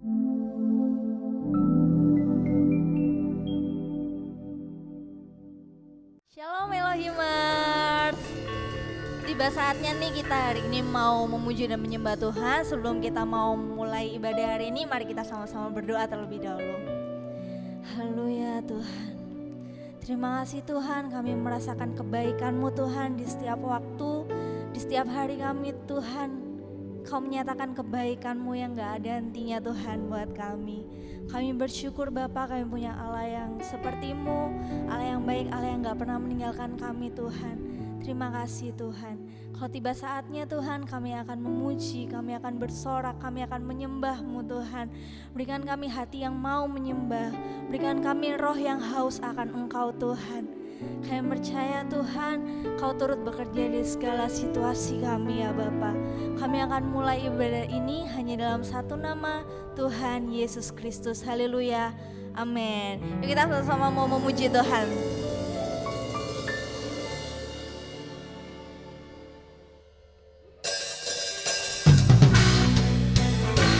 Shalom Elohimers. Tiba saatnya nih kita hari ini mau memuji dan menyembah Tuhan. Sebelum kita mau mulai ibadah hari ini, mari kita sama-sama berdoa terlebih dahulu. Haleluya Tuhan. Terima kasih Tuhan, kami merasakan kebaikan-Mu Tuhan di setiap waktu, di setiap hari kami Tuhan. Kau menyatakan kebaikan-Mu yang gak ada hentinya Tuhan buat kami. Kami bersyukur Bapa, kami punya Allah yang seperti-Mu, Allah yang baik, Allah yang gak pernah meninggalkan kami Tuhan. Terima kasih Tuhan. Kalau tiba saatnya Tuhan, kami akan memuji, kami akan bersorak, kami akan menyembah-Mu Tuhan. Berikan kami hati yang mau menyembah, berikan kami roh yang haus akan Engkau Tuhan. Kami percaya Tuhan, Kau turut bekerja di segala situasi kami ya Bapa. Kami akan mulai ibadah ini hanya dalam satu nama, Tuhan Yesus Kristus. Haleluya, amin. Yuk kita sama-sama mau memuji Tuhan.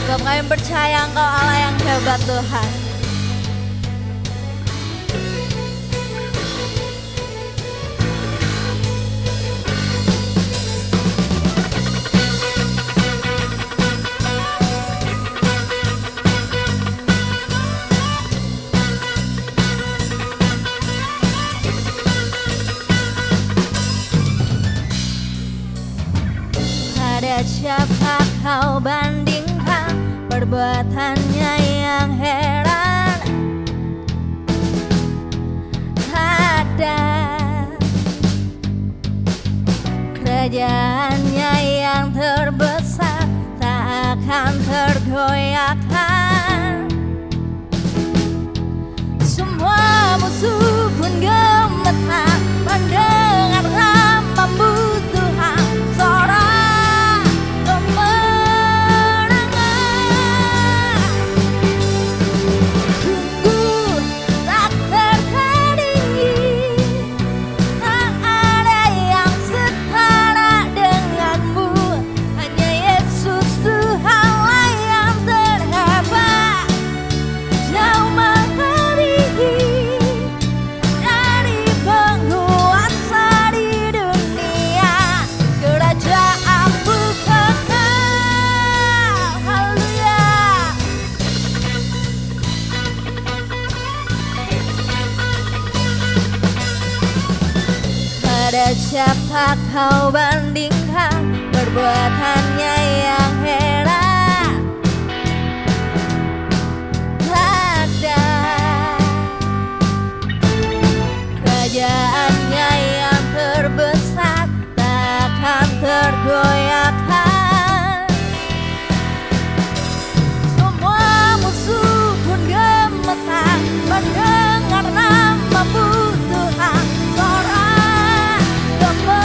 Sebab kami percaya Engkau Allah yang hebat Tuhan. Pada siapa kau bandingkan perbuatannya yang heran? Ada kerajaannya yang terbesar, tak akan tergoyahkan. Semua musuh pun gemetar mendengar nama-Mu Tuhan. Sorak kemenangan, sungguh tak tertandingi, tak ada yang setara dengan-Mu. Hanya Yesus Tuhanlah yang terhebat, jauh melebihi dari penguasa di dunia. Kerajaan-Mu kekal. Haleluya. Pada siapa kau bandingkan perbuatannya yang heran? Ada kerajaannya yang terbesar, takkan tergoyahkan. Semua musuh pun gemetar mendengar nama-Mu Tuhan. Sorak kemenangan,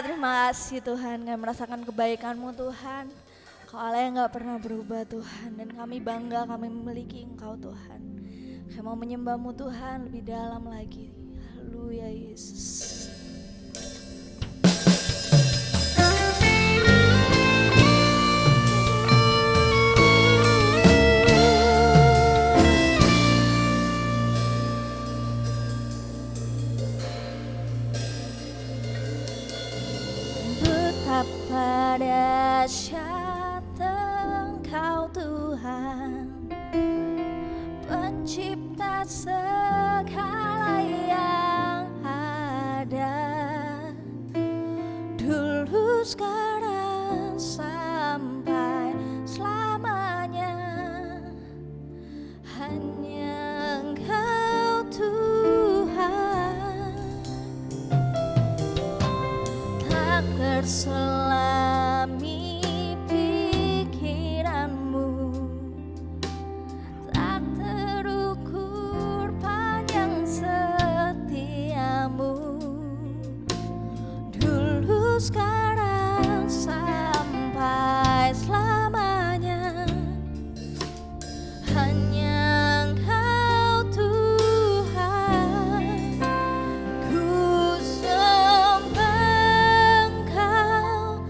terima kasih Tuhan, kami merasakan kebaikan-Mu Tuhan. Kau Allah yang gak pernah berubah Tuhan, dan kami bangga kami memiliki Engkau Tuhan. Kami mau menyembah-Mu Tuhan lebih dalam lagi. Haleluya Yesus. Betapa dahsyat Engkau Tuhan, pencipta segala yang ada, dulu sekarang sampai selamanya. Hanya Engkau Tuhan, tak terselami pikiran-Mu, tak terukur panjang setia-Mu, dulu sekarang sampai selamanya. Hanya Engkau Tuhan, ku sembah Engkau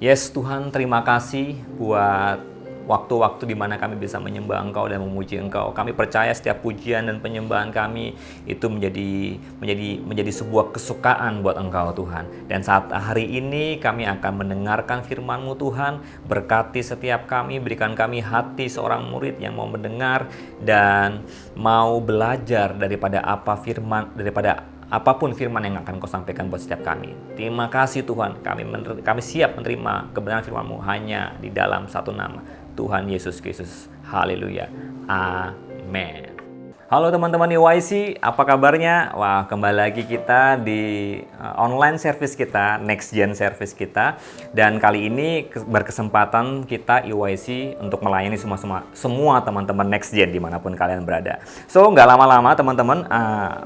Yes Tuhan, terima kasih buat waktu-waktu di mana kami bisa menyembah Engkau dan memuji Engkau. Kami percaya setiap pujian dan penyembahan kami itu menjadi sebuah kesukaan buat Engkau Tuhan. Dan saat hari ini kami akan mendengarkan firman-Mu Tuhan. Berkati setiap kami, berikan kami hati seorang murid yang mau mendengar dan mau belajar daripada apapun firman yang akan Kau sampaikan buat setiap kami. Terima kasih Tuhan, kami siap menerima kebenaran firman-Mu hanya di dalam satu nama, Tuhan Yesus Kristus. Haleluya. Amin. Halo teman-teman YC, apa kabarnya? Wah, kembali lagi kita di online service kita, Next Gen service kita. Dan kali ini berkesempatan kita YC untuk melayani semua teman-teman Next Gen dimanapun kalian berada. So, nggak lama-lama teman-teman,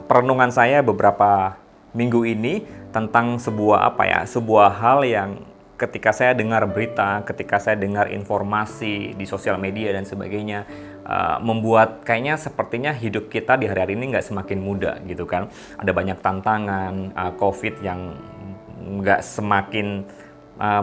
perenungan saya beberapa minggu ini tentang sebuah hal yang ketika saya dengar berita, ketika saya dengar informasi di sosial media dan sebagainya, membuat kayaknya sepertinya hidup kita di hari-hari ini nggak semakin mudah gitu kan. Ada banyak tantangan, COVID yang nggak semakin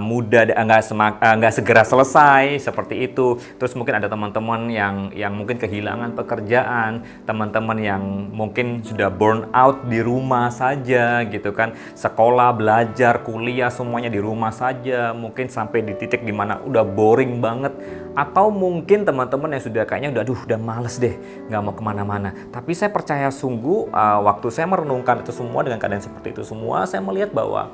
mudah, nggak segera selesai seperti itu. Terus mungkin ada teman-teman yang mungkin kehilangan pekerjaan, teman-teman yang mungkin sudah burn out di rumah saja gitu kan, sekolah, belajar, kuliah semuanya di rumah saja, mungkin sampai di titik dimana udah boring banget. Atau mungkin teman-teman yang sudah kayaknya udah males deh, nggak mau kemana-mana. Tapi saya percaya sungguh waktu saya merenungkan itu semua dengan keadaan seperti itu semua, saya melihat bahwa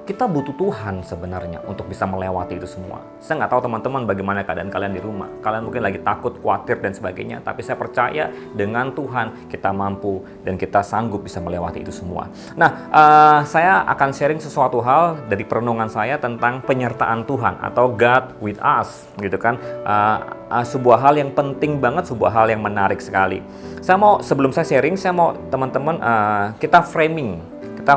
kita butuh Tuhan sebenarnya untuk bisa melewati itu semua. Saya nggak tahu teman-teman bagaimana keadaan kalian di rumah. Kalian mungkin lagi takut, khawatir, dan sebagainya. Tapi saya percaya dengan Tuhan kita mampu dan kita sanggup bisa melewati itu semua. Nah, saya akan sharing sesuatu hal dari perenungan saya tentang penyertaan Tuhan atau God with us, gitu kan. Sebuah hal yang penting banget, sebuah hal yang menarik sekali. Sebelum saya sharing, saya mau teman-teman kita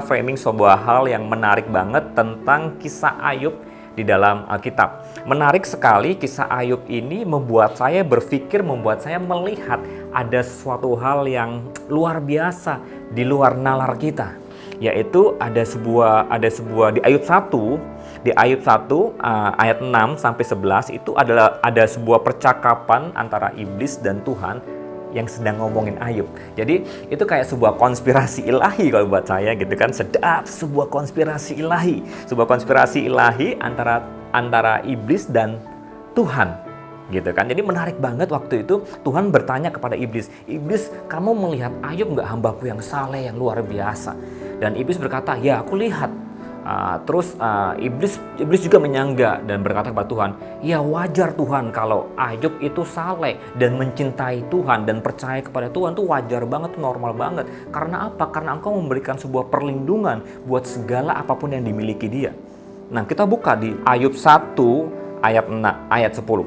framing sebuah hal yang menarik banget tentang kisah Ayub di dalam Alkitab. Menarik sekali, kisah Ayub ini membuat saya berpikir, membuat saya melihat ada suatu hal yang luar biasa di luar nalar kita. Yaitu ada sebuah di Ayub 1 ayat 6 sampai 11 itu ada sebuah percakapan antara iblis dan Tuhan yang sedang ngomongin Ayub. Jadi itu kayak sebuah konspirasi ilahi kalau buat saya gitu kan. Sedap, sebuah konspirasi ilahi antara iblis dan Tuhan gitu kan. Jadi menarik banget waktu itu Tuhan bertanya kepada iblis, "Iblis, kamu melihat Ayub nggak, hambaku yang saleh, yang luar biasa?" Dan iblis berkata, "Ya, aku lihat." Iblis juga menyangga dan berkata kepada Tuhan, "Ya wajar Tuhan, kalau Ayub itu saleh dan mencintai Tuhan dan percaya kepada Tuhan, tuh wajar banget, normal banget. Karena apa? Karena Engkau memberikan sebuah perlindungan buat segala apapun yang dimiliki dia." Nah, kita buka di Ayub 1 ayat 10.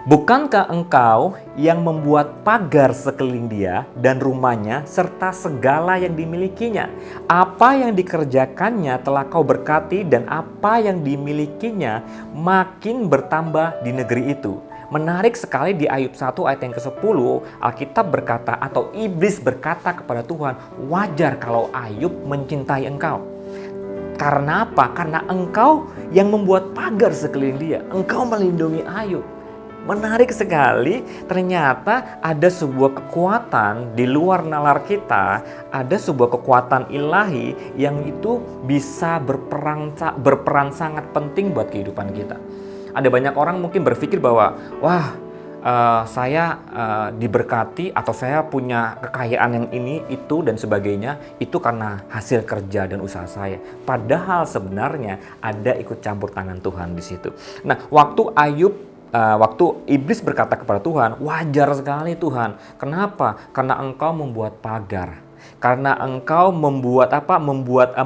"Bukankah engkau yang membuat pagar sekeliling dia dan rumahnya serta segala yang dimilikinya? Apa yang dikerjakannya telah kau berkati dan apa yang dimilikinya makin bertambah di negeri itu." Menarik sekali di Ayub 1 ayat yang ke-10, Alkitab berkata atau iblis berkata kepada Tuhan, "Wajar kalau Ayub mencintai engkau." Karena apa? Karena engkau yang membuat pagar sekeliling dia. Engkau melindungi Ayub. Menarik sekali, ternyata ada sebuah kekuatan di luar nalar kita, ada sebuah kekuatan ilahi yang itu bisa berperan sangat penting buat kehidupan kita. Ada banyak orang mungkin berpikir bahwa, saya diberkati atau saya punya kekayaan yang ini, itu dan sebagainya, itu karena hasil kerja dan usaha saya. Padahal sebenarnya ada ikut campur tangan Tuhan di situ. Nah, waktu iblis berkata kepada Tuhan, "Wajar sekali Tuhan. Kenapa? Karena engkau membuat pagar. Karena engkau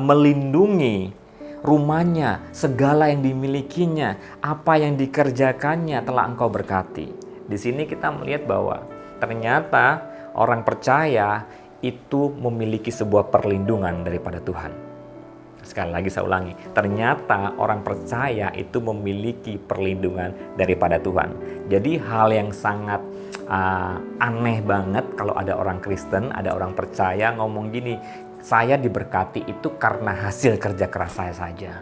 melindungi rumahnya, segala yang dimilikinya, apa yang dikerjakannya telah engkau berkati." Di sini kita melihat bahwa ternyata orang percaya itu memiliki sebuah perlindungan daripada Tuhan. Sekali lagi saya ulangi, ternyata orang percaya itu memiliki perlindungan daripada Tuhan. Jadi hal yang sangat aneh banget kalau ada orang Kristen, ada orang percaya ngomong gini, "Saya diberkati itu karena hasil kerja keras saya saja."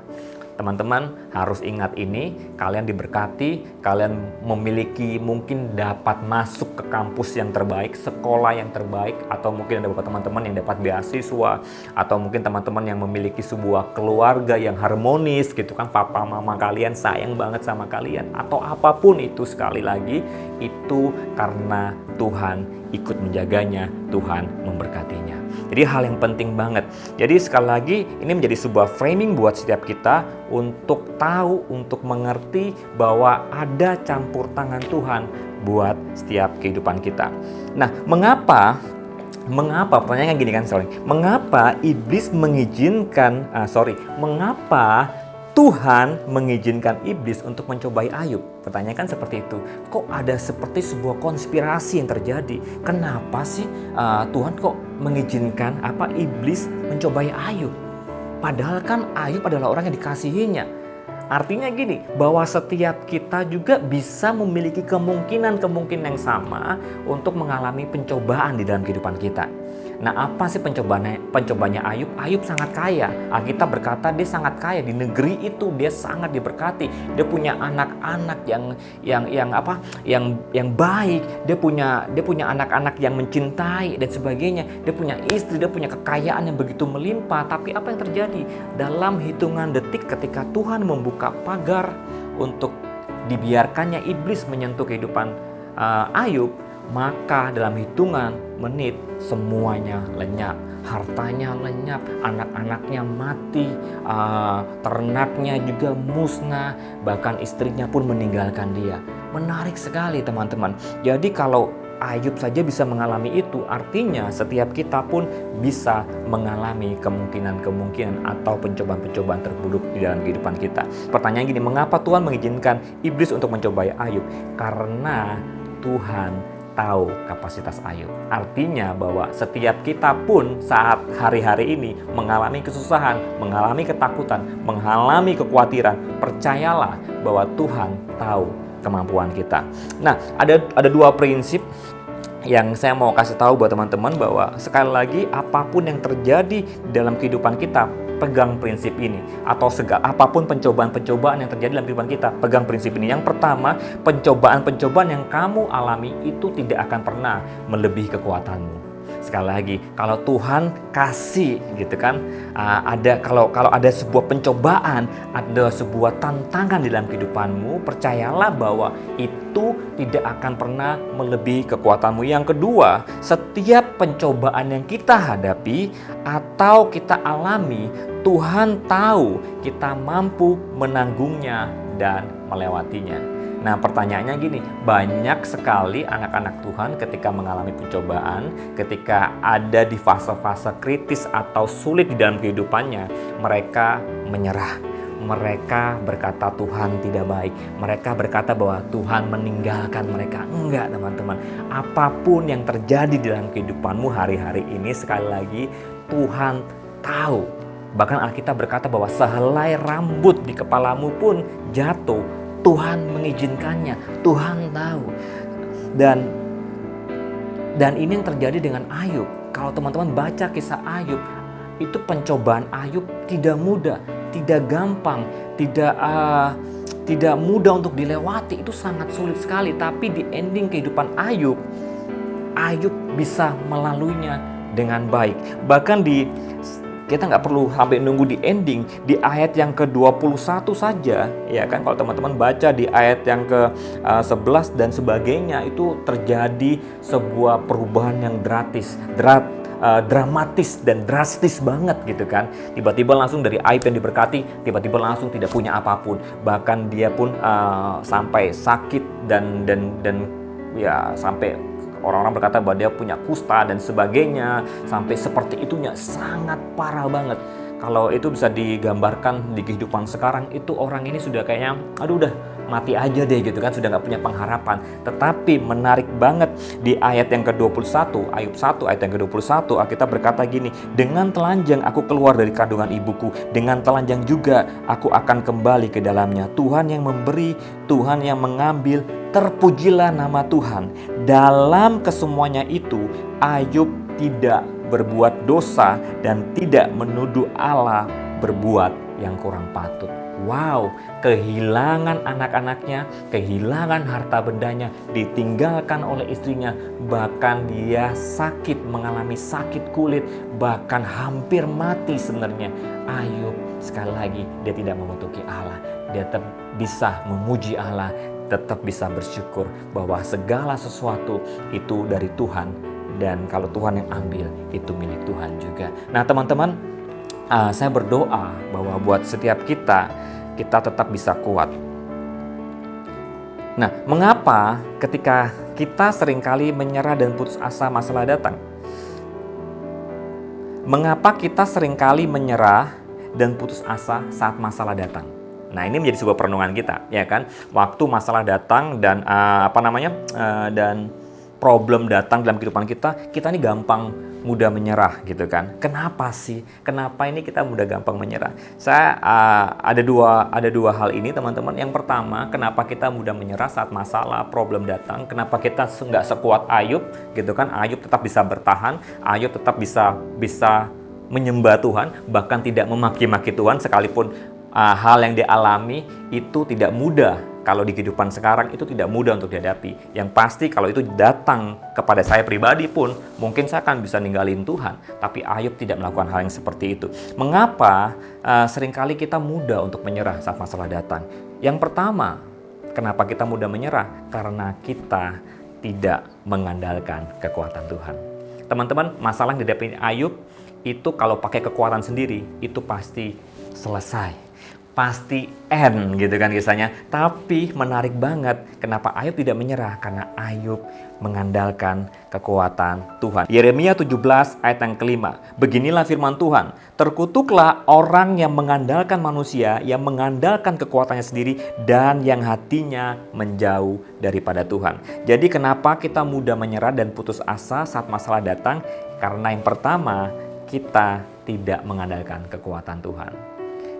Teman-teman harus ingat ini, kalian diberkati, kalian memiliki mungkin dapat masuk ke kampus yang terbaik, sekolah yang terbaik, atau mungkin ada beberapa teman-teman yang dapat beasiswa, atau mungkin teman-teman yang memiliki sebuah keluarga yang harmonis gitu kan, papa mama kalian sayang banget sama kalian, atau apapun itu, sekali lagi itu karena Tuhan ikut menjaganya, Tuhan memberkatinya. Jadi hal yang penting banget. Jadi sekali lagi ini menjadi sebuah framing buat setiap kita untuk tahu, untuk mengerti bahwa ada campur tangan Tuhan buat setiap kehidupan kita. Nah, mengapa pertanyaannya gini kan, mengapa iblis mengizinkan mengapa Tuhan mengizinkan iblis untuk mencobai Ayub? Pertanyaan kan seperti itu. Kok ada seperti sebuah konspirasi yang terjadi? Kenapa sih Tuhan kok mengizinkan iblis mencobai Ayub? Padahal kan Ayub adalah orang yang dikasihinya. Artinya gini, bahwa setiap kita juga bisa memiliki kemungkinan yang sama untuk mengalami pencobaan di dalam kehidupan kita. Nah, apa sih pencobanya Ayub? Ayub sangat kaya. Alkitab berkata dia sangat kaya, di negeri itu dia sangat diberkati. Dia punya anak-anak yang baik. Dia punya anak-anak yang mencintai dan sebagainya. Dia punya istri, dia punya kekayaan yang begitu melimpah. Tapi apa yang terjadi? Dalam hitungan detik ketika Tuhan membuka pagar untuk dibiarkannya iblis menyentuh kehidupan Ayub, maka dalam hitungan menit semuanya lenyap, hartanya lenyap, anak-anaknya mati, ternaknya juga musnah, bahkan istrinya pun meninggalkan dia. Menarik sekali teman-teman. Jadi kalau Ayub saja bisa mengalami itu, artinya setiap kita pun bisa mengalami kemungkinan atau pencobaan-pencobaan terburuk di dalam kehidupan kita. Pertanyaan gini, mengapa Tuhan mengizinkan iblis untuk mencobai Ayub? Karena Tuhan tahu kapasitas Ayub. Artinya bahwa setiap kita pun saat hari-hari ini mengalami kesusahan, mengalami ketakutan, mengalami kekhawatiran, percayalah bahwa Tuhan tahu kemampuan kita. Nah, ada dua prinsip yang saya mau kasih tahu buat teman-teman, bahwa sekali lagi apapun yang terjadi dalam kehidupan kita, pegang prinsip ini. Atau apapun pencobaan-pencobaan yang terjadi dalam kehidupan kita, pegang prinsip ini. Yang pertama, pencobaan-pencobaan yang kamu alami itu tidak akan pernah melebihi kekuatanmu. Sekali lagi, kalau Tuhan kasih gitu kan, kalau ada sebuah pencobaan, ada sebuah tantangan di dalam kehidupanmu, percayalah bahwa itu tidak akan pernah melebihi kekuatanmu. Yang kedua, setiap pencobaan yang kita hadapi atau kita alami, Tuhan tahu kita mampu menanggungnya dan melewatinya. Nah, pertanyaannya gini, banyak sekali anak-anak Tuhan ketika mengalami pencobaan, ketika ada di fase-fase kritis atau sulit di dalam kehidupannya, mereka menyerah. Mereka berkata Tuhan tidak baik. Mereka berkata bahwa Tuhan meninggalkan mereka. Enggak, teman-teman. Apapun yang terjadi di dalam kehidupanmu hari-hari ini, sekali lagi, Tuhan tahu. Bahkan Alkitab berkata bahwa sehelai rambut di kepalamu pun jatuh, Tuhan mengizinkannya, Tuhan tahu. Dan ini yang terjadi dengan Ayub. Kalau teman-teman baca kisah Ayub, itu pencobaan Ayub tidak mudah, tidak gampang, tidak mudah untuk dilewati. Itu sangat sulit sekali. Tapi di ending kehidupan Ayub bisa melaluinya dengan baik. Bahkan kita nggak perlu sampai nunggu di ending, di ayat yang ke-21 saja, ya kan, kalau teman-teman baca di ayat yang ke-11 dan sebagainya, itu terjadi sebuah perubahan yang dramatis dan drastis banget gitu kan. Tiba-tiba langsung dari Ayub yang diberkati, tiba-tiba langsung tidak punya apapun. Bahkan dia pun sampai sakit dan ya sampai orang-orang berkata bahwa dia punya kusta dan sebagainya, sampai seperti itunya, sangat parah banget. Kalau itu bisa digambarkan di kehidupan sekarang, itu orang ini sudah kayaknya, udah mati aja deh gitu kan, sudah nggak punya pengharapan. Tetapi menarik banget di ayat yang ke-21, Ayub 1 ayat yang ke-21, Alkitab berkata gini, dengan telanjang aku keluar dari kandungan ibuku, dengan telanjang juga aku akan kembali ke dalamnya. Tuhan yang memberi, Tuhan yang mengambil, terpujilah nama Tuhan. Dalam kesemuanya itu, Ayub tidak berbuat dosa dan tidak menuduh Allah berbuat yang kurang patut. wow, kehilangan anak-anaknya, kehilangan harta bendanya, ditinggalkan oleh istrinya, bahkan dia sakit, mengalami sakit kulit, bahkan hampir mati sebenarnya. Ayub sekali lagi dia tidak mengutuki Allah, dia tetap bisa memuji Allah, tetap bisa bersyukur bahwa segala sesuatu itu dari Tuhan, dan kalau Tuhan yang ambil itu milik Tuhan juga. Nah teman-teman, saya berdoa bahwa buat setiap kita tetap bisa kuat. Nah, mengapa ketika kita seringkali menyerah dan putus asa masalah datang? Mengapa kita seringkali menyerah dan putus asa saat masalah datang? Nah, ini menjadi sebuah perenungan kita, ya kan? Waktu masalah datang dan dan problem datang dalam kehidupan kita ini gampang mudah menyerah gitu kan. Kenapa sih? Kenapa ini kita mudah gampang menyerah? Saya ada dua hal ini teman-teman. Yang pertama, kenapa kita mudah menyerah saat masalah problem datang? Kenapa kita nggak sekuat Ayub gitu kan? Ayub tetap bisa bertahan, Ayub tetap bisa menyembah Tuhan, bahkan tidak memaki-maki Tuhan sekalipun hal yang dialami itu tidak mudah. Kalau di kehidupan sekarang itu tidak mudah untuk dihadapi. Yang pasti kalau itu datang kepada saya pribadi pun, mungkin saya akan bisa ninggalin Tuhan. Tapi Ayub tidak melakukan hal yang seperti itu. Mengapa seringkali kita mudah untuk menyerah saat masalah datang? Yang pertama, kenapa kita mudah menyerah? Karena kita tidak mengandalkan kekuatan Tuhan. Teman-teman, masalah yang dihadapi Ayub itu kalau pakai kekuatan sendiri, itu pasti selesai. Pasti end gitu kan kisahnya. Tapi menarik banget kenapa Ayub tidak menyerah, karena Ayub mengandalkan kekuatan Tuhan. Yeremia 17 ayat yang kelima. Beginilah firman Tuhan, terkutuklah orang yang mengandalkan manusia, yang mengandalkan kekuatannya sendiri, dan yang hatinya menjauh daripada Tuhan. Jadi kenapa kita mudah menyerah dan putus asa saat masalah datang? Karena yang pertama, kita tidak mengandalkan kekuatan Tuhan.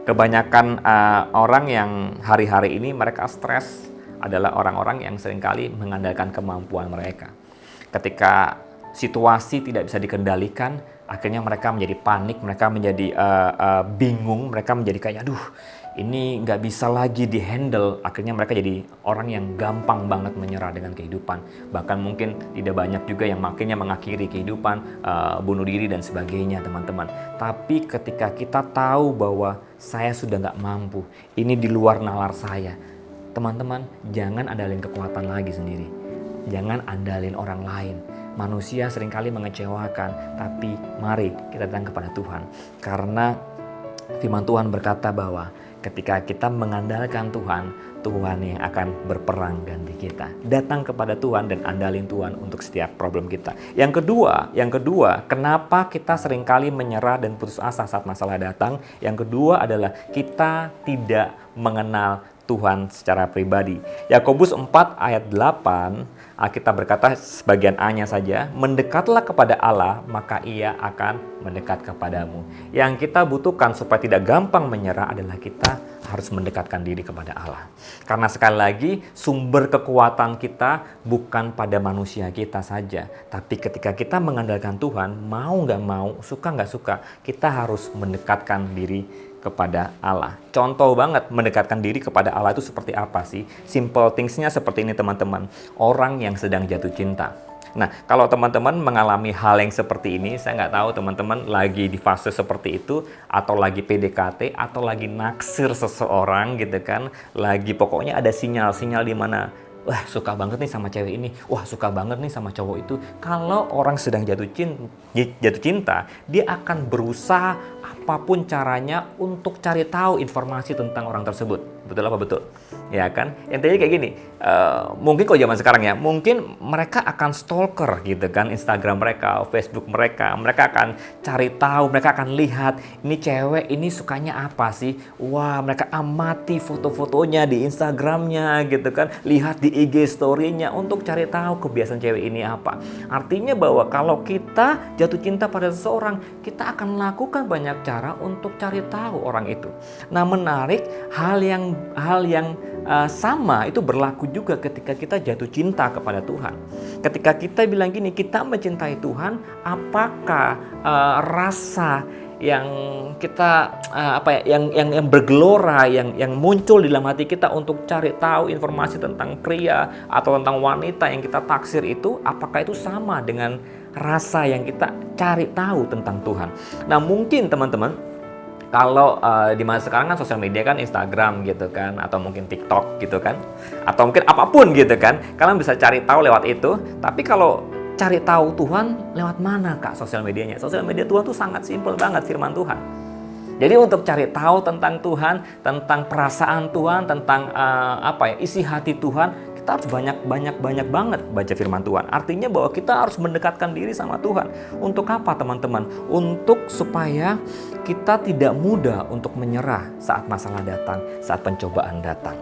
Kebanyakan orang yang hari-hari ini mereka stres adalah orang-orang yang seringkali mengandalkan kemampuan mereka. Ketika situasi tidak bisa dikendalikan, akhirnya mereka menjadi panik, mereka menjadi bingung, mereka menjadi kayak aduh ini nggak bisa lagi dihandle. Akhirnya mereka jadi orang yang gampang banget menyerah dengan kehidupan. Bahkan mungkin tidak banyak juga yang akhirnya mengakhiri kehidupan, bunuh diri dan sebagainya teman-teman. Tapi ketika kita tahu bahwa saya sudah nggak mampu, ini di luar nalar saya, teman-teman jangan andalin kekuatan lagi sendiri. Jangan andalin orang lain. Manusia seringkali mengecewakan, tapi mari kita datang kepada Tuhan. Karena firman Tuhan berkata bahwa ketika kita mengandalkan Tuhan, Tuhan yang akan berperang ganti kita. Datang kepada Tuhan dan andalin Tuhan untuk setiap problem kita. Yang kedua, kenapa kita seringkali menyerah dan putus asa saat masalah datang? Yang kedua adalah kita tidak mengenal Tuhan secara pribadi. Yakobus 4 ayat 8, Alkitab berkata sebagian A-nya saja, mendekatlah kepada Allah, maka Ia akan mendekat kepadamu. Yang kita butuhkan supaya tidak gampang menyerah adalah kita harus mendekatkan diri kepada Allah. Karena sekali lagi, sumber kekuatan kita bukan pada manusia kita saja. Tapi ketika kita mengandalkan Tuhan, mau nggak mau, suka nggak suka, kita harus mendekatkan diri kepada Allah. Contoh banget mendekatkan diri kepada Allah itu seperti apa sih? Simple things-nya seperti ini teman-teman. Orang yang sedang jatuh cinta. Nah, kalau teman-teman mengalami hal yang seperti ini, saya nggak tahu teman-teman lagi di fase seperti itu, atau lagi PDKT, atau lagi naksir seseorang gitu kan. Lagi pokoknya ada sinyal-sinyal di mana, wah suka banget nih sama cewek ini, wah suka banget nih sama cowok itu. Kalau orang sedang jatuh cinta, dia akan berusaha apapun caranya untuk cari tahu informasi tentang orang tersebut. Betul apa betul? Ya kan? Intinya kayak gini, mungkin kalau zaman sekarang ya, mungkin mereka akan stalker gitu kan, Instagram mereka, Facebook mereka akan cari tahu, mereka akan lihat ini cewek ini sukanya apa sih? Wah, mereka amati foto-fotonya di Instagramnya gitu kan, lihat di IG story-nya untuk cari tahu kebiasaan cewek ini apa. Artinya bahwa kalau kita jatuh cinta pada seseorang, kita akan melakukan banyak cara untuk cari tahu orang itu. Nah, menarik, hal yang sama itu berlaku juga ketika kita jatuh cinta kepada Tuhan. Ketika kita bilang gini, kita mencintai Tuhan, apakah rasa yang kita yang bergelora, yang muncul di dalam hati kita untuk cari tahu informasi tentang pria atau tentang wanita yang kita taksir itu, apakah itu sama dengan rasa yang kita cari tahu tentang Tuhan? Nah, mungkin teman-teman, kalau di masa sekarang kan sosial media kan Instagram gitu kan, atau mungkin TikTok gitu kan, atau mungkin apapun gitu kan, kalian bisa cari tahu lewat itu. Tapi kalau cari tahu Tuhan lewat mana Kak sosial medianya? Sosial media Tuhan tuh sangat simpel banget, firman Tuhan. Jadi untuk cari tahu tentang Tuhan, tentang perasaan Tuhan, tentang isi hati Tuhan, kita harus banyak banget baca firman Tuhan. Artinya bahwa kita harus mendekatkan diri sama Tuhan. Untuk apa teman-teman? Untuk supaya kita tidak mudah untuk menyerah saat masalah datang, saat pencobaan datang.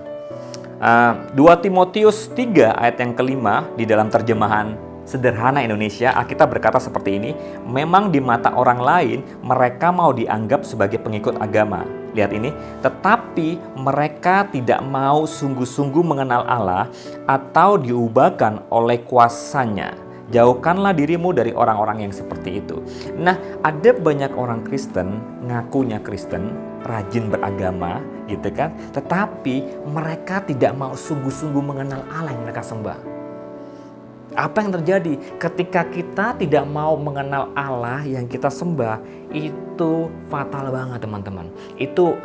2 Timotius 3 ayat yang kelima di dalam terjemahan Sederhana Indonesia, Alkitab berkata seperti ini, memang di mata orang lain mereka mau dianggap sebagai pengikut agama. Lihat ini, tetapi mereka tidak mau sungguh-sungguh mengenal Allah atau diubahkan oleh kuasanya. Jauhkanlah dirimu dari orang-orang yang seperti itu. Nah, ada banyak orang Kristen, ngakunya Kristen, rajin beragama gitu kan, tetapi mereka tidak mau sungguh-sungguh mengenal Allah yang mereka sembah. Apa yang terjadi ketika kita tidak mau mengenal Allah yang kita sembah? Itu fatal banget teman-teman. Itu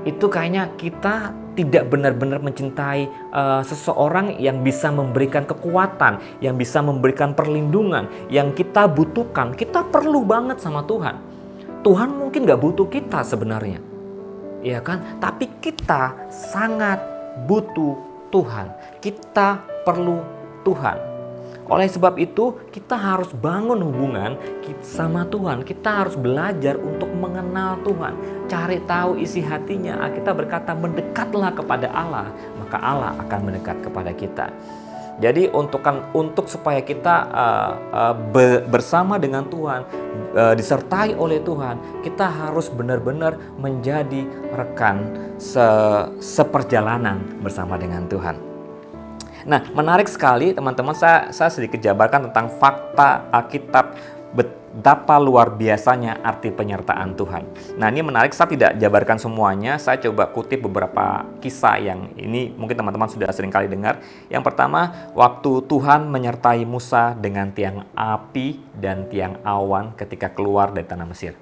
itu kayaknya kita tidak benar-benar mencintai seseorang yang bisa memberikan kekuatan, yang bisa memberikan perlindungan, yang kita butuhkan. Kita perlu banget sama Tuhan. Tuhan mungkin gak butuh kita sebenarnya, ya kan? Tapi kita sangat butuh Tuhan. Kita perlu Tuhan. Oleh sebab itu, kita harus bangun hubungan sama Tuhan. Kita harus belajar untuk mengenal Tuhan, cari tahu isi hatinya. Kita berkata, mendekatlah kepada Allah, maka Allah akan mendekat kepada kita. Jadi untuk supaya kita bersama dengan Tuhan, disertai oleh Tuhan, kita harus benar-benar menjadi rekan seperjalanan bersama dengan Tuhan. Nah, menarik sekali teman-teman, saya sedikit jabarkan tentang fakta Alkitab betapa luar biasanya arti penyertaan Tuhan. Nah, ini menarik, saya tidak jabarkan semuanya, saya coba kutip beberapa kisah yang ini mungkin teman-teman sudah sering kali dengar. Yang pertama, waktu Tuhan menyertai Musa dengan tiang api dan tiang awan ketika keluar dari tanah Mesir.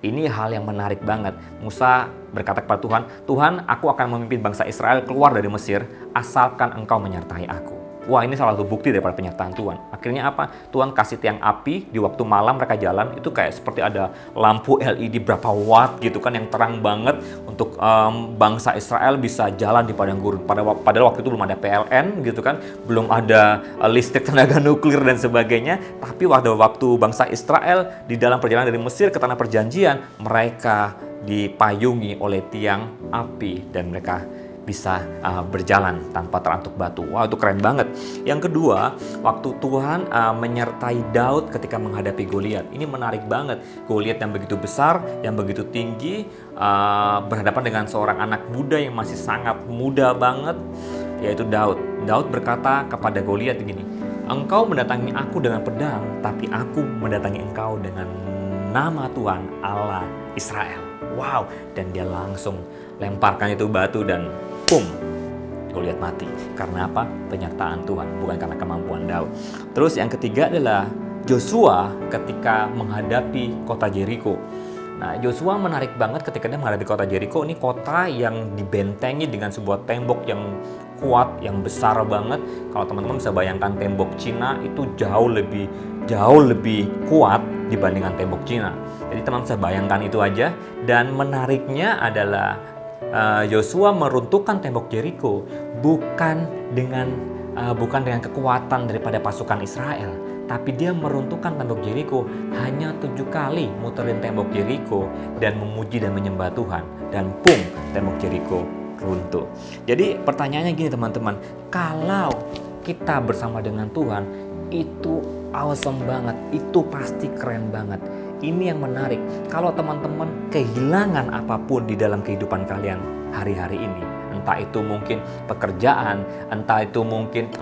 Ini hal yang menarik banget. Musa berkata kepada Tuhan, Tuhan, aku akan memimpin bangsa Israel keluar dari Mesir, asalkan engkau menyertai aku. Wah, ini salah satu bukti daripada penyertaan Tuhan. Akhirnya apa? Tuhan kasih tiang api, di waktu malam mereka jalan, itu kayak seperti ada lampu LED berapa watt gitu kan, yang terang banget untuk bangsa Israel bisa jalan di padang gurun. Padahal waktu itu belum ada PLN gitu kan, belum ada listrik tenaga nuklir dan sebagainya. Tapi waktu bangsa Israel di dalam perjalanan dari Mesir ke tanah perjanjian, mereka dipayungi oleh tiang api dan mereka bisa berjalan tanpa terantuk batu. Wah, itu keren banget. Yang kedua, waktu Tuhan menyertai Daud ketika menghadapi Goliat. Ini menarik banget. Goliat yang begitu besar, yang begitu tinggi, berhadapan dengan seorang anak muda yang masih sangat muda banget, yaitu Daud. Daud berkata kepada Goliat begini, engkau mendatangi aku dengan pedang, tapi aku mendatangi engkau dengan nama Tuhan Allah Israel. Wow, dan dia langsung lemparkan itu batu dan boom, Goliat mati. Karena apa? Penyertaan Tuhan, bukan karena kemampuan Daud. Terus yang ketiga adalah Joshua ketika menghadapi kota Jericho. Nah, Joshua menarik banget ketika dia menghadapi kota Jericho. Ini kota yang dibentengi dengan sebuah tembok yang kuat, yang besar banget. Kalau teman-teman bisa bayangkan tembok Cina itu jauh lebih kuat dibandingkan tembok Cina. Jadi teman-teman bisa bayangkan itu aja. Dan menariknya adalah Yosua meruntuhkan tembok Jericho bukan dengan kekuatan daripada pasukan Israel, tapi dia meruntuhkan tembok Jericho hanya 7 kali muterin tembok Jericho dan memuji dan menyembah Tuhan, dan boom, tembok Jericho runtuh. Jadi pertanyaannya gini teman-teman, kalau kita bersama dengan Tuhan itu awesome banget, itu pasti keren banget. Ini yang menarik, kalau teman-teman kehilangan apapun di dalam kehidupan kalian hari-hari ini, entah itu mungkin pekerjaan, entah itu mungkin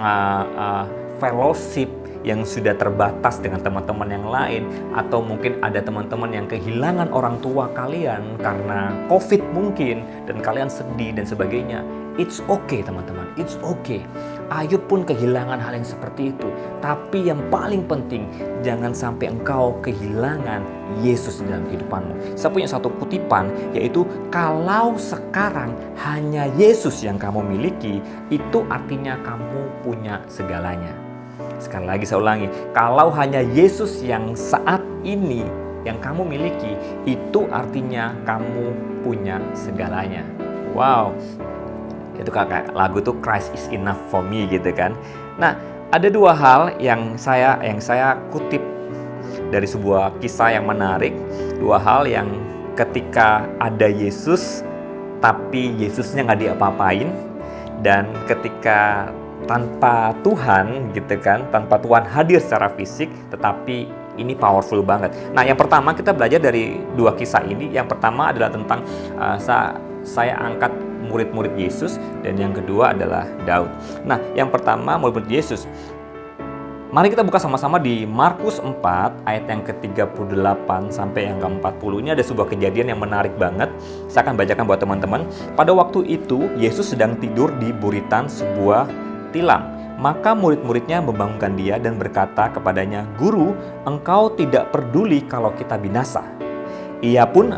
fellowship yang sudah terbatas dengan teman-teman yang lain, atau mungkin ada teman-teman yang kehilangan orang tua kalian karena COVID mungkin, dan kalian sedih dan sebagainya. It's okay teman-teman, it's okay. Ayub pun kehilangan hal yang seperti itu. Tapi yang paling penting, jangan sampai engkau kehilangan Yesus dalam kehidupanmu. Saya punya satu kutipan, yaitu kalau sekarang hanya Yesus yang kamu miliki, itu artinya kamu punya segalanya. Sekali lagi saya ulangi, kalau hanya Yesus yang saat ini yang kamu miliki, itu artinya kamu punya segalanya. Wow. Itu kayak lagu tuh Christ is enough for me gitu kan. Nah, ada dua hal yang saya kutip dari sebuah kisah yang menarik. Dua hal yang ketika ada Yesus tapi Yesusnya nggak diapa-apain, dan ketika tanpa Tuhan gitu kan, tanpa Tuhan hadir secara fisik, tetapi ini powerful banget. Nah, yang pertama kita belajar dari dua kisah ini. Yang pertama adalah tentang saya angkat murid-murid Yesus, dan yang kedua adalah Daud. Nah, yang pertama murid-murid Yesus. Mari kita buka sama-sama di Markus 4 ayat yang ke-38 sampai yang ke-40. Ini ada sebuah kejadian yang menarik banget. Saya akan bacakan buat teman-teman. Pada waktu itu Yesus sedang tidur di buritan sebuah tilam. Maka murid-muridnya membangunkan dia dan berkata kepadanya, "Guru, engkau tidak peduli kalau kita binasa." Ia pun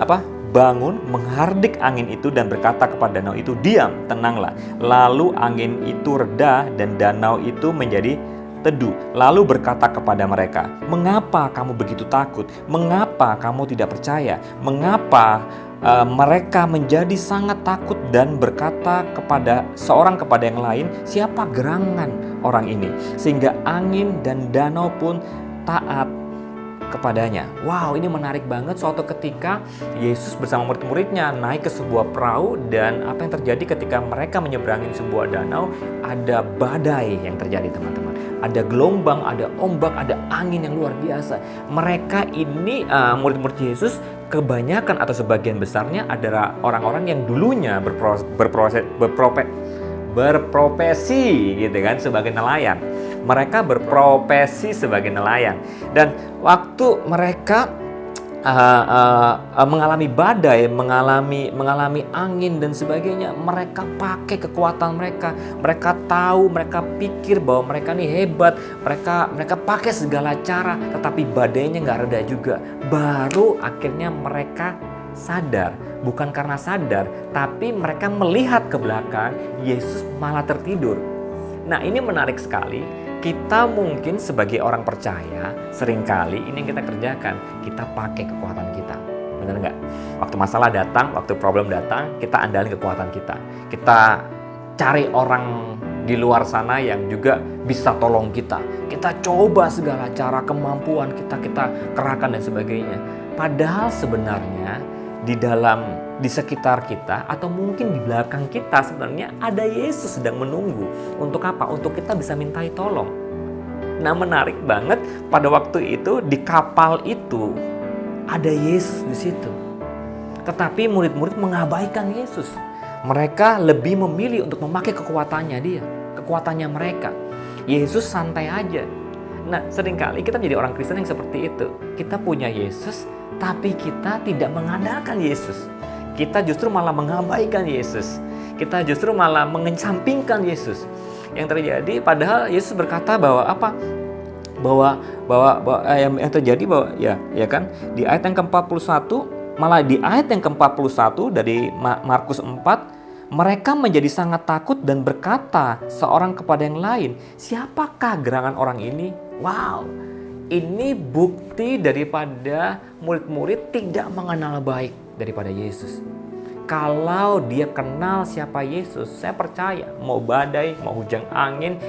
bangun, menghardik angin itu dan berkata kepada danau itu, "Diam, tenanglah." Lalu angin itu reda dan danau itu menjadi teduh. Lalu berkata kepada mereka, "Mengapa kamu begitu takut? Mengapa kamu tidak percaya?" Mengapa mereka menjadi sangat takut dan berkata seorang kepada yang lain, "Siapa gerangan orang ini?" Sehingga angin dan danau pun taat kepadanya. Wow, ini menarik banget. Suatu ketika Yesus bersama murid-muridnya naik ke sebuah perahu, dan apa yang terjadi ketika mereka menyeberangi sebuah danau? Ada badai yang terjadi teman-teman. Ada gelombang, ada ombak, ada angin yang luar biasa. Mereka ini murid-murid Yesus kebanyakan atau sebagian besarnya adalah orang-orang yang dulunya berprofesi gitu kan sebagai nelayan. Mereka berprofesi sebagai nelayan, dan waktu mereka mengalami badai, mengalami angin dan sebagainya, mereka pakai kekuatan mereka. Mereka tahu, mereka pikir bahwa mereka ini hebat, mereka pakai segala cara, tetapi badainya nggak reda juga. Baru akhirnya mereka sadar, bukan karena sadar, tapi mereka melihat ke belakang, Yesus malah tertidur. Nah, ini menarik sekali. Kita mungkin sebagai orang percaya, seringkali ini yang kita kerjakan, kita pakai kekuatan kita. Benar nggak? Waktu masalah datang, waktu problem datang, kita andalin kekuatan kita. Kita cari orang di luar sana yang juga bisa tolong kita. Kita coba segala cara, kemampuan kita kerahkan dan sebagainya. Padahal sebenarnya di sekitar kita atau mungkin di belakang kita sebenarnya ada Yesus sedang menunggu. Untuk apa? Untuk kita bisa mintai tolong. Nah, menarik banget, pada waktu itu di kapal itu ada Yesus di situ. Tetapi murid-murid mengabaikan Yesus. Mereka lebih memilih untuk memakai kekuatannya mereka. Yesus santai aja. Nah, seringkali kita menjadi orang Kristen yang seperti itu. Kita punya Yesus, tapi kita tidak mengandalkan Yesus. Kita justru malah mengabaikan Yesus. Kita justru malah mengesampingkan Yesus. Yang terjadi padahal Yesus berkata bahwa yang terjadi bahwa ya kan di ayat yang ke-41, malah di ayat yang ke-41 dari Markus 4, mereka menjadi sangat takut dan berkata seorang kepada yang lain, "Siapakah gerangan orang ini?" Wow. Ini bukti daripada murid-murid tidak mengenal baik daripada Yesus. Kalau dia kenal siapa Yesus, saya percaya mau badai, mau hujan angin,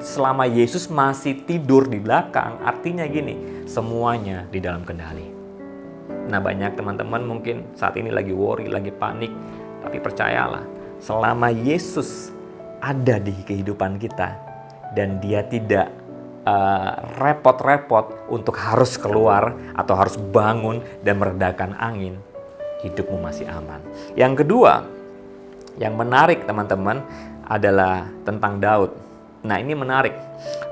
selama Yesus masih tidur di belakang, artinya gini, semuanya di dalam kendali. Nah, banyak teman-teman mungkin saat ini lagi worry, lagi panik, tapi percayalah, selama Yesus ada di kehidupan kita dan dia tidak repot-repot untuk harus keluar atau harus bangun dan meredakan angin, hidupmu masih aman. Yang kedua, yang menarik teman-teman adalah tentang Daud. Nah, ini menarik.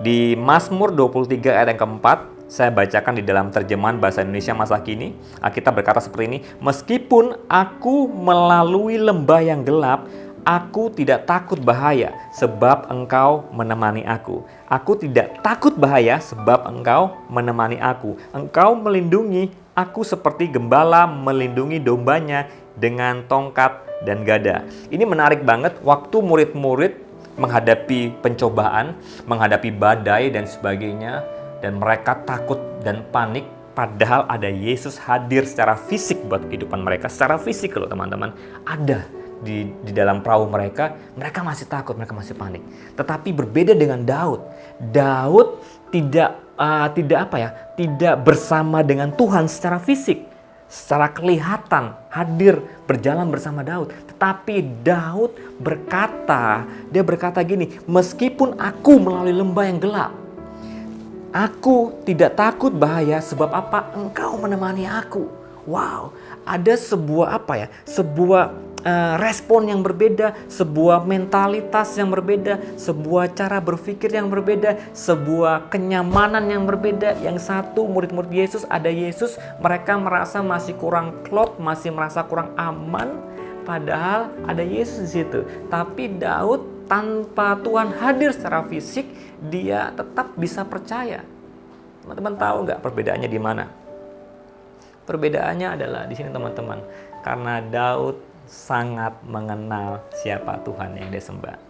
Di Mazmur 23 ayat yang keempat, saya bacakan di dalam terjemahan bahasa Indonesia masa kini. Alkitab berkata seperti ini, "Meskipun aku melalui lembah yang gelap, aku tidak takut bahaya, sebab Engkau menemani aku. Aku tidak takut bahaya, sebab Engkau menemani aku. Engkau melindungi aku seperti gembala melindungi dombanya dengan tongkat dan gada." Ini menarik banget, waktu murid-murid menghadapi pencobaan, menghadapi badai dan sebagainya, dan mereka takut dan panik, padahal ada Yesus hadir secara fisik buat kehidupan mereka. Secara fisik loh teman-teman, ada di dalam perahu mereka masih takut, mereka masih panik. Tetapi berbeda dengan Daud. Daud tidak bersama dengan Tuhan secara fisik, secara kelihatan hadir berjalan bersama Daud. Tetapi Daud dia berkata gini, "Meskipun aku melalui lembah yang gelap, aku tidak takut bahaya, sebab apa? Engkau menemani aku." Wow, ada sebuah respon yang berbeda, sebuah mentalitas yang berbeda, sebuah cara berpikir yang berbeda, sebuah kenyamanan yang berbeda. Yang satu, murid-murid Yesus, ada Yesus, mereka merasa masih kurang klop, masih merasa kurang aman, padahal ada Yesus di situ. Tapi Daud, tanpa Tuhan hadir secara fisik, dia tetap bisa percaya. Teman-teman tahu nggak perbedaannya di mana? Perbedaannya adalah di sini teman-teman, karena Daud sangat mengenal siapa Tuhan yang dia sembah.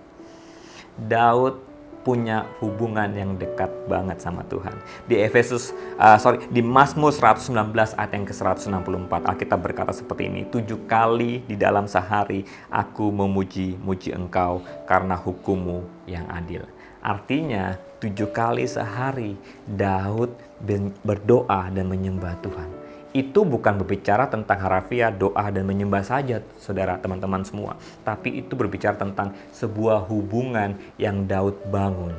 Daud punya hubungan yang dekat banget sama Tuhan. Di Mazmur 119 ayat yang ke-164, Alkitab berkata seperti ini, "7 kali di dalam sehari aku memuji-muji Engkau karena hukum-Mu yang adil." Artinya 7 kali sehari Daud berdoa dan menyembah Tuhan. Itu bukan berbicara tentang harafiah doa dan menyembah saja, saudara, teman-teman semua. Tapi itu berbicara tentang sebuah hubungan yang Daud bangun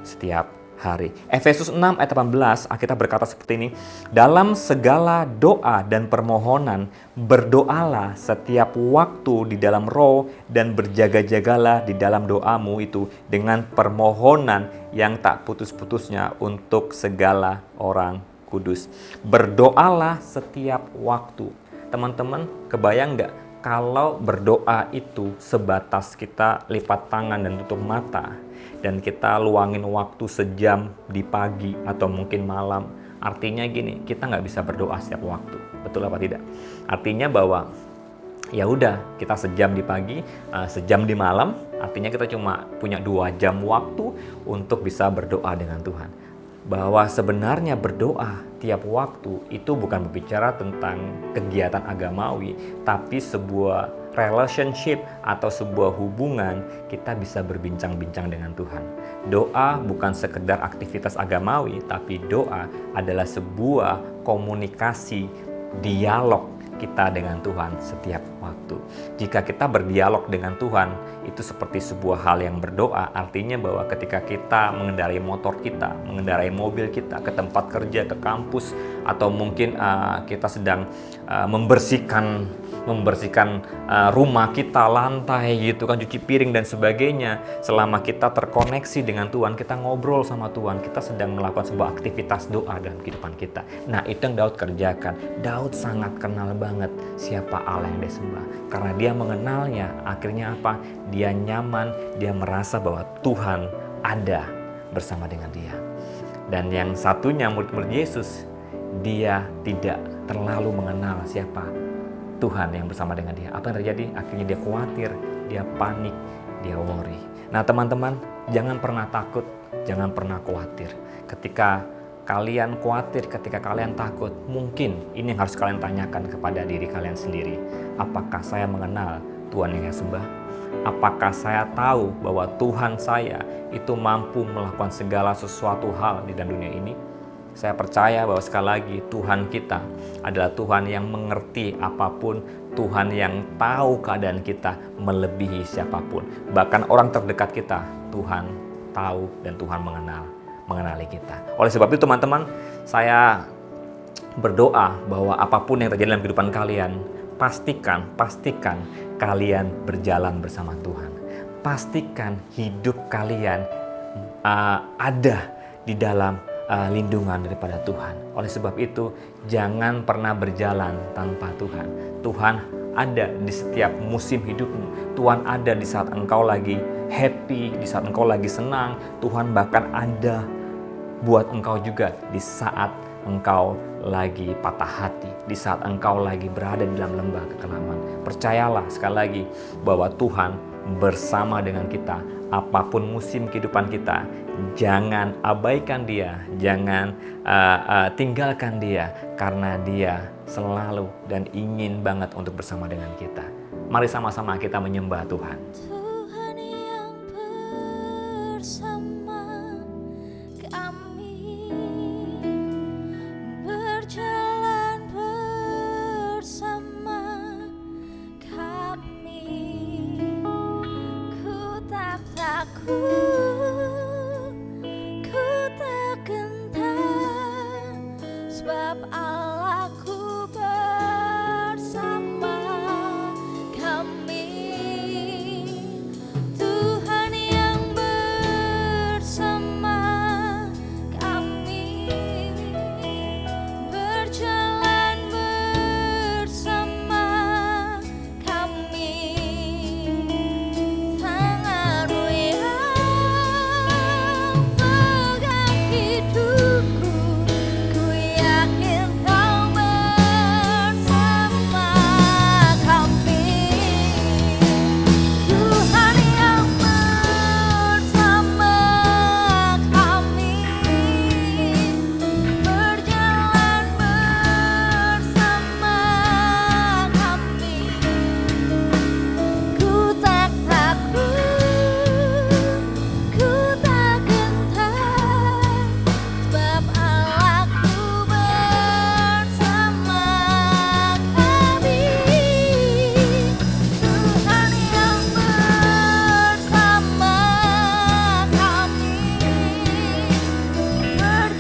setiap hari. Efesus 6 ayat 18, Alkitab berkata seperti ini, "Dalam segala doa dan permohonan, berdoalah setiap waktu di dalam roh dan berjaga-jagalah di dalam doamu itu dengan permohonan yang tak putus-putusnya untuk segala orang kudus." Berdoalah setiap waktu. Teman-teman, kebayang nggak kalau berdoa itu sebatas kita lipat tangan dan tutup mata, dan kita luangin waktu sejam di pagi atau mungkin malam? Artinya gini, kita nggak bisa berdoa setiap waktu. Betul apa tidak? Artinya bahwa ya udah, kita sejam di pagi, sejam di malam, artinya kita cuma punya 2 jam waktu untuk bisa berdoa dengan Tuhan. Bahwa sebenarnya berdoa tiap waktu itu bukan berbicara tentang kegiatan agamawi, tapi sebuah relationship atau sebuah hubungan. Kita bisa berbincang-bincang dengan Tuhan. Doa bukan sekedar aktivitas agamawi, tapi doa adalah sebuah komunikasi, dialog kita dengan Tuhan setiap waktu. Jika kita berdialog dengan Tuhan, itu seperti sebuah hal yang berdoa. Artinya bahwa ketika kita mengendarai motor kita, mengendarai mobil kita ke tempat kerja, ke kampus, atau mungkin kita sedang membersihkan rumah kita, lantai gitu kan, cuci piring dan sebagainya. Selama kita terkoneksi dengan Tuhan, kita ngobrol sama Tuhan, kita sedang melakukan sebuah aktivitas doa dalam kehidupan kita. Nah, itu yang Daud kerjakan. Daud sangat kenal banget siapa Allah yang dia sembah. Karena dia mengenalnya, akhirnya apa? Dia nyaman, dia merasa bahwa Tuhan ada bersama dengan dia. Dan yang satunya, murid-murid Yesus, dia tidak terlalu mengenal siapa Tuhan yang bersama dengan dia. Apa yang terjadi? Akhirnya dia khawatir, dia panik, dia worry. Nah teman-teman, jangan pernah takut, jangan pernah khawatir. Ketika kalian khawatir, ketika kalian takut, mungkin ini yang harus kalian tanyakan kepada diri kalian sendiri. Apakah saya mengenal Tuhan yang saya sembah? Apakah saya tahu bahwa Tuhan saya itu mampu melakukan segala sesuatu hal di dalam dunia ini? Saya percaya bahwa sekali lagi Tuhan kita adalah Tuhan yang mengerti apapun, Tuhan yang tahu keadaan kita melebihi siapapun. Bahkan orang terdekat kita, Tuhan tahu dan Tuhan mengenali kita. Oleh sebab itu teman-teman, saya berdoa bahwa apapun yang terjadi dalam kehidupan kalian, pastikan kalian berjalan bersama Tuhan. Pastikan hidup kalian ada di dalam lindungan daripada Tuhan. Oleh sebab itu, jangan pernah berjalan tanpa Tuhan. Tuhan ada di setiap musim hidupmu. Tuhan ada di saat engkau lagi happy, di saat engkau lagi senang. Tuhan bahkan ada buat engkau juga di saat engkau lagi patah hati, di saat engkau lagi berada di dalam lembah kekelaman. Percayalah sekali lagi bahwa Tuhan bersama dengan kita apapun musim kehidupan kita. Jangan abaikan Dia, jangan tinggalkan Dia, karena Dia selalu dan ingin banget untuk bersama dengan kita. Mari sama-sama kita menyembah Tuhan. Tuhan yang bersama kami, berjalan bersama kami. Ku tak takut, ku tak gentar, sebab Allahku bersama kami. Tuhan yang bersama kami, berjalan bersama kami. Tangan-Mu yang pegang hidupku, ku yakin Kau bersama kami. Tuhan yang bersama kami, berjalan bersama kami. Ku tak takut, ku tak gentar, sebab Allahku bersama kami. Tuhan yang bersama kami,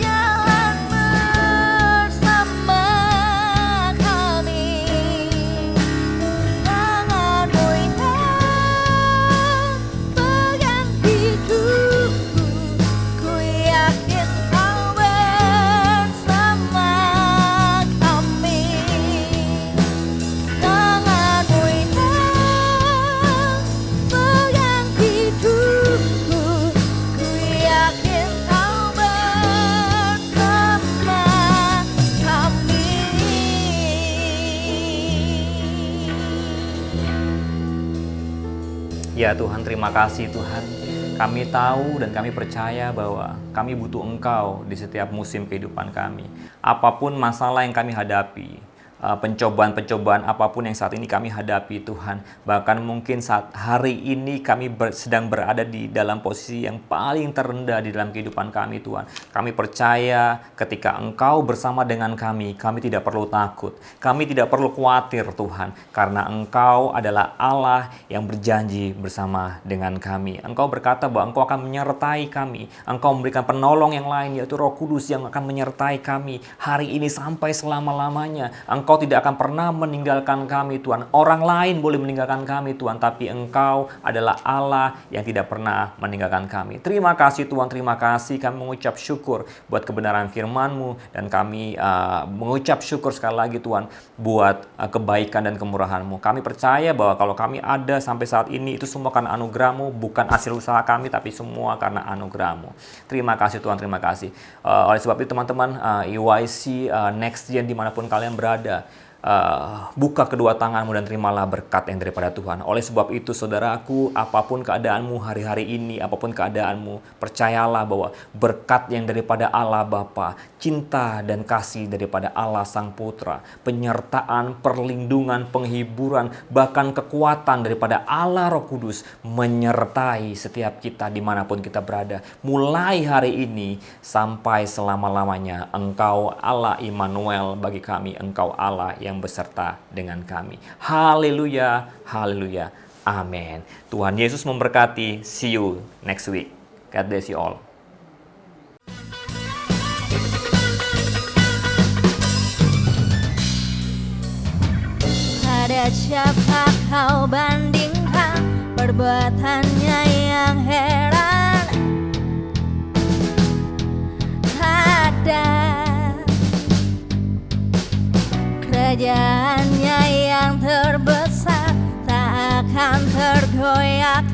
berjalan bersama kami. Tangan-Mu yang pegang hidupku, ku yakin Kau bersama kami. Tangan-Mu yang pegang hidupku, ku yakin Kau bersama kami. Ya Tuhan, terima kasih Tuhan. Kami tahu dan kami percaya bahwa kami butuh Engkau di setiap musim kehidupan kami. Apapun masalah yang kami hadapi, pencobaan-pencobaan apapun yang saat ini kami hadapi Tuhan. Bahkan mungkin saat hari ini kami sedang berada di dalam posisi yang paling terendah di dalam kehidupan kami Tuhan. Kami percaya ketika Engkau bersama dengan kami tidak perlu takut. Kami tidak perlu khawatir Tuhan. Karena Engkau adalah Allah yang berjanji bersama dengan kami. Engkau berkata bahwa Engkau akan menyertai kami. Engkau memberikan penolong yang lain, yaitu Roh Kudus yang akan menyertai kami hari ini sampai selama-lamanya. Engkau tidak akan pernah meninggalkan kami Tuhan. Orang lain boleh meninggalkan kami Tuhan, tapi Engkau adalah Allah yang tidak pernah meninggalkan kami. Terima kasih Tuhan, terima kasih. Kami mengucap syukur buat kebenaran firman-Mu, dan kami mengucap syukur sekali lagi Tuhan buat kebaikan dan kemurahan-Mu. Kami percaya bahwa kalau kami ada sampai saat ini itu semua karena anugerah-Mu, bukan hasil usaha kami, tapi semua karena anugerah-Mu. Terima kasih Tuhan, terima kasih. Oleh sebab itu teman-teman, EYC Next Gen dimanapun kalian berada, buka kedua tanganmu dan terimalah berkat yang daripada Tuhan. Oleh sebab itu saudaraku, apapun keadaanmu hari-hari ini, apapun keadaanmu, percayalah bahwa berkat yang daripada Allah Bapa, cinta dan kasih daripada Allah Sang Putra, penyertaan, perlindungan, penghiburan, bahkan kekuatan daripada Allah Roh Kudus menyertai setiap kita dimanapun kita berada. Mulai hari ini sampai selama-lamanya, Engkau Allah Immanuel bagi kami, Engkau Allah yang beserta dengan kami. Haleluya, haleluya, amin. Tuhan Yesus memberkati. See you next week. God bless you all. Pada siapa kau bandingkan perbuatannya yang heran? Kerajaannya yang terbesar tak akan tergoyahkan.